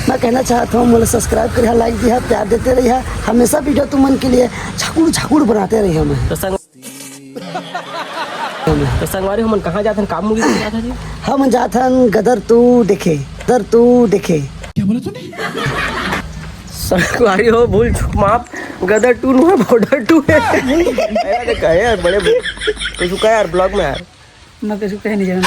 मैं कहना चाहता हूँ मुझे सब्सक्राइब करिए, लाइक दिया, प्यार देते रहिए, हमेशा वीडियो तुम मन के लिए छाकुड़ छाकुड़ बनाते रहिए हमें। तो संगवारी हमन कहाँ जाते हैं, काम मूवी जाता जी। हम जाते हैं गदर तू देखे, गदर तू देखे। क्या बोला तूने? संगवारी हो भूल चुक माफ, गदर 2 नु है, बॉर्डर 2 है। यार देखा यार बड़े कुछ का यार ब्लॉग में यार मैं कुछ कह नहीं जाना।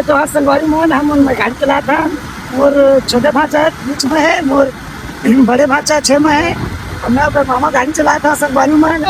तो आज संगवारी मोहन हम गाड़ी चला था और छोटे भाचा बीच में है और बड़े भाचा 6 में है। मैं अपने मामा गाड़ी चलाया था संगवारी मोहन।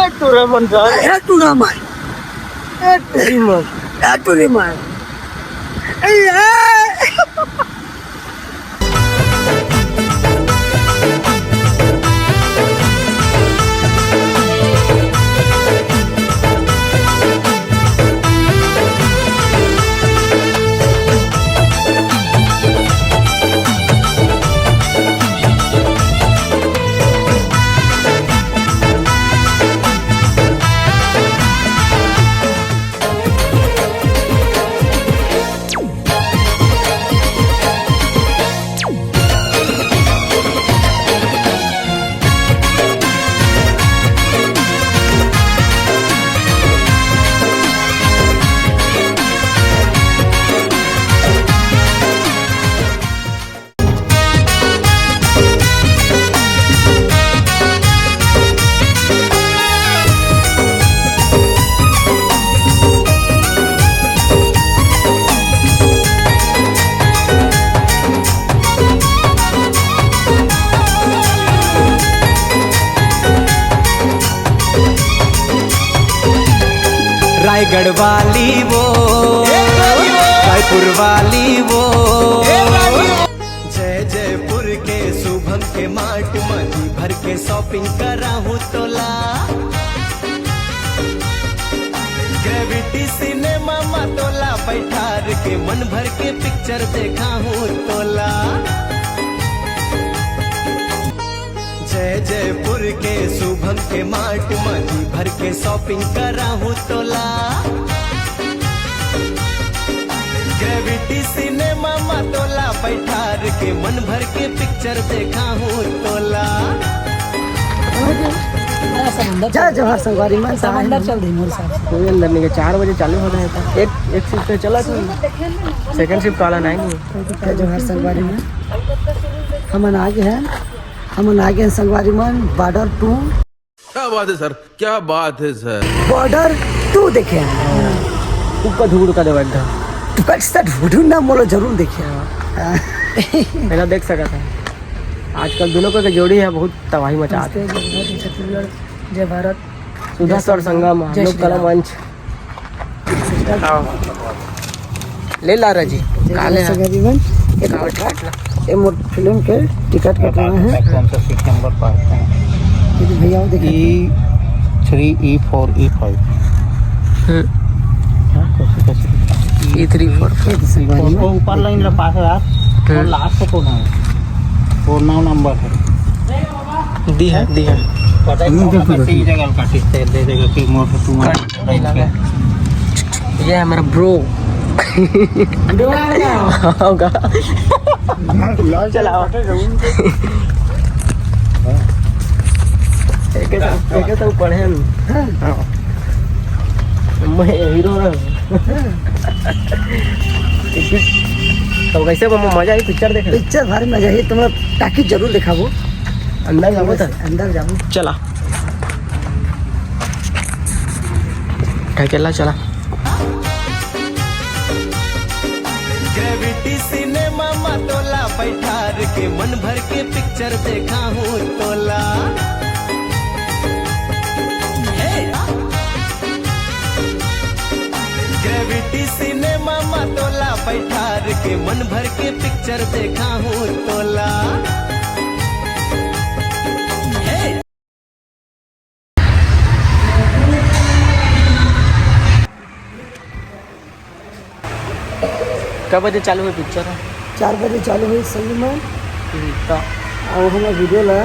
रायगढ़ वाली वो, रायपुर वाली वो, जय जयपुर के शुभम के मार्ट मनी भर के शॉपिंग करा हूँ तोला। ग्रेविटी सिनेमा तोला बैठार के मन भर के पिक्चर देखा हूँ तोला। जय जयपुर के शुभम के मार्ट मनी भर के शॉपिंग करा हूँ तोला। ग्रेविटी सिनेमा तोला बैठार के मन भर के पिक्चर देखा हूँ तोला। जय जोहार संगवारी मोहन। समंदर चल रही मोर साहब कोई अंदर नहीं, 4 बजे चालू हो रहा था। एक शिफ्ट पे चला था, सेकंड शिफ्ट वाला नहीं। जय जोहार संगवारी मोहन। हम आगे हैं, हम आगे हैं संगवारी मोहन बॉर्डर 2। क्या बात है सर, क्या बात है सर। बॉर्डर 2 देखे ऊपर धूड़ का देवड्ढा तो कैसा ढूंढना मोलो जरूर देखे। पहला देख सका था। आजकल दोनों को जोड़ी है बहुत तबाही मचाते हैं। छत्तीसगढ़ जय भारत सुधा सर संगम हम लोग कला मंच ले ला रहा जी काले संगवारी मोहन। एक मोर फिल्म के टिकट कटवाए हैं। कौन सा सीट नंबर पाते हैं? ये भैया वो देखिए E3 E4 E5 E3 4 वो ऊपर लाइन ला पास है यार, और लास्ट को ना 4 नंबर है। दी है पता है सही जगह काटी से दे देगा कि मोर तो तुम ये है मेरा ब्रो होगा चलाओ एक तो पढ़े मैं हीरो तो कैसे मजा आई पिक्चर देखे। पिक्चर भारी मजा आई। तुम टाकी जरूर दिखाबो। अंदर जाबो तो अंदर जाबो। चला चला ग्रेविटी सिनेमा मतोला बैठार के मन भर के पिक्चर देखा हूँ तोला। ग्रेविटी सिनेमा मतोला बैठार के मन भर के पिक्चर देखा हूँ तोला। कब बजे चालू हुई पिक्चर? 4 बजे चालू हुई सही में। तो और हमें वीडियो ला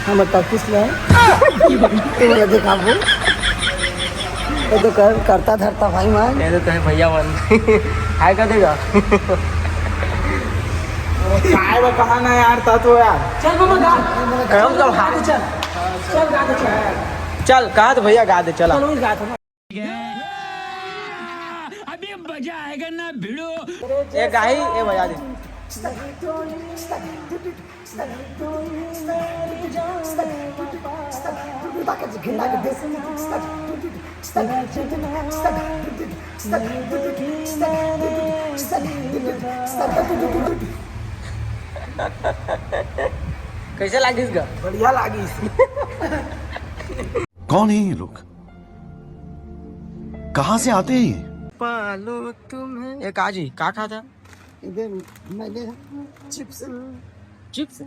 हम टॉकिस ला तो वाला देखा वो तो करता धरता भाई मान नहीं तो है भैया वन हाय कर देगा। काय वो कहा ना यार था तो यार चल मामा गा हम सब हाथ चल गा दे चल चल कहा तो भैया गा दे चला। चलो गा दो ये गाही ये बजा दे। कैसे लागिस गा? बढ़िया लागी। कौन है ये लोग? कहाँ से आते हैं ये? पालो तुम्हें ये काजी का खाता? इधर मैंने चिप्स चिप्स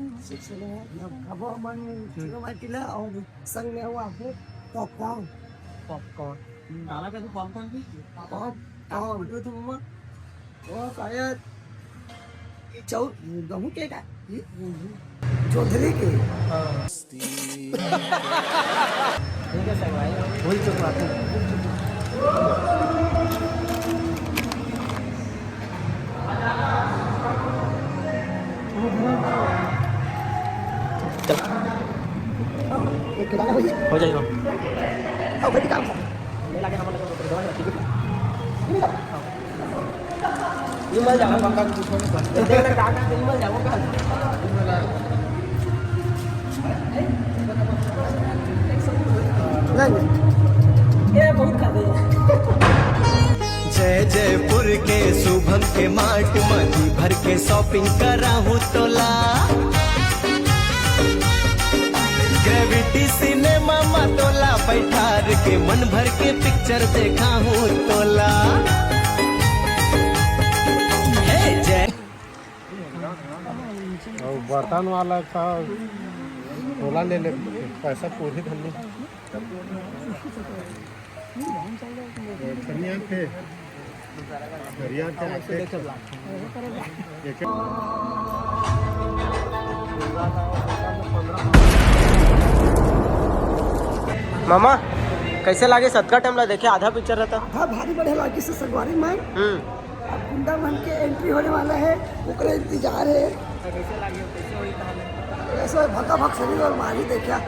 अब मन चिकन और संग में हुआ आपको पॉपकॉर्न डाला का तो पॉपकॉर्न भी पॉपकॉर्न तो मम्मा वो शायद गेहूं के का चौधरी के ठीक है सर भाई वही तो बात है। हो जाएगा मल जाओ मल जाओ ये बहुत कर दे। जय जयपुर के शुभम के मार्ट मजी भर के शॉपिंग करा हूँ तोला। ग्रेविटी सिनेमा मतोला बैठार के मन भर के पिक्चर देखा हूँ तोला। जय बर्तन वाला का तोला ले ले पैसा पूरी धरनी थे मामा कैसे लागे सत्का टाइम ला देखे आधा पिक्चर रहता। हाँ भारी बढ़िया लागी से सगवारी में अब गुंडा बन के एंट्री होने वाला है ओकरे इंतजार है। कैसे लागे कैसे होई कहानी? ऐसा भक्का भक शरीर और मारी देखा